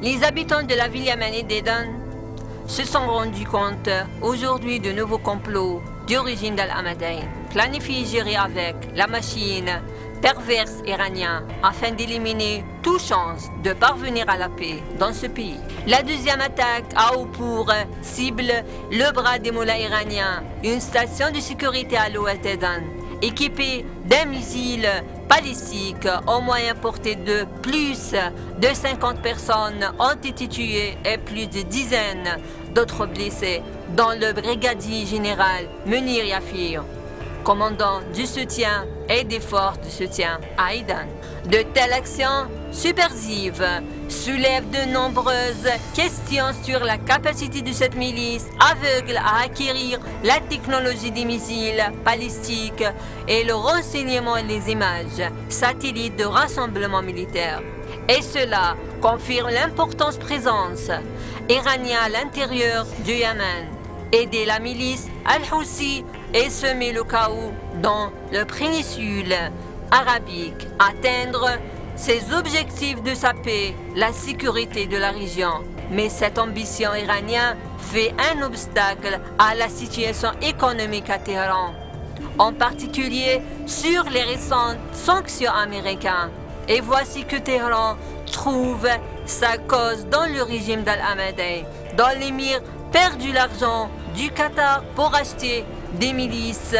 Les habitants de la ville yéménite d'Aden se sont rendus compte aujourd'hui de nouveaux complots du régime d'Al-Hamadein, planifiés et gérés avec la machine perverse iranienne afin d'éliminer toute chance de parvenir à la paix dans ce pays. La deuxième attaque a eu pour cible le bras des mollahs iraniens, une station de sécurité à l'ouest d'Aden, équipée d'un missile balistique au moyen portée de plus de 50 personnes ont été tuées et plus de dizaines d'autres blessés, dont le brigadier général Munir Yafir, commandant du soutien et des forces de soutien à Aden. De telles actions subversives soulèvent de nombreuses questions sur la capacité de cette milice aveugle à acquérir la technologie des missiles balistiques et le renseignement et les images satellites de rassemblement militaire. Et cela confirme l'importante présence iranienne à l'intérieur du Yémen. Aider la milice Al-Houthi et semer le chaos dans le péninsule arabique, atteindre ses objectifs de sa paix, la sécurité de la région. Mais cette ambition iranienne fait un obstacle à la situation économique à Téhéran, en particulier sur les récentes sanctions américaines. Et voici que Téhéran trouve sa cause dans le régime d'Al-Hamadein, dont l'émir perd de l'argent du Qatar pour acheter des milices,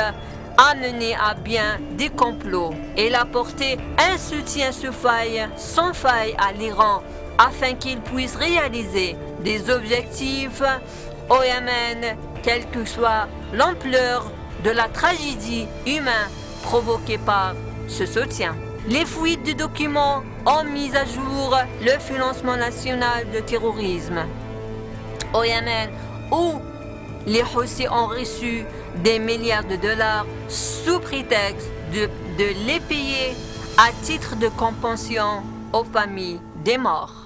a mené à bien des complots et a apporté un soutien sans faille à l'Iran afin qu'il puisse réaliser des objectifs au Yémen, quelle que soit l'ampleur de la tragédie humaine provoquée par ce soutien. Les fuites de documents ont mis à jour le financement national de terrorisme au Yémen, où les Houthis ont reçu des milliards de dollars sous prétexte de les payer à titre de compensation aux familles des morts.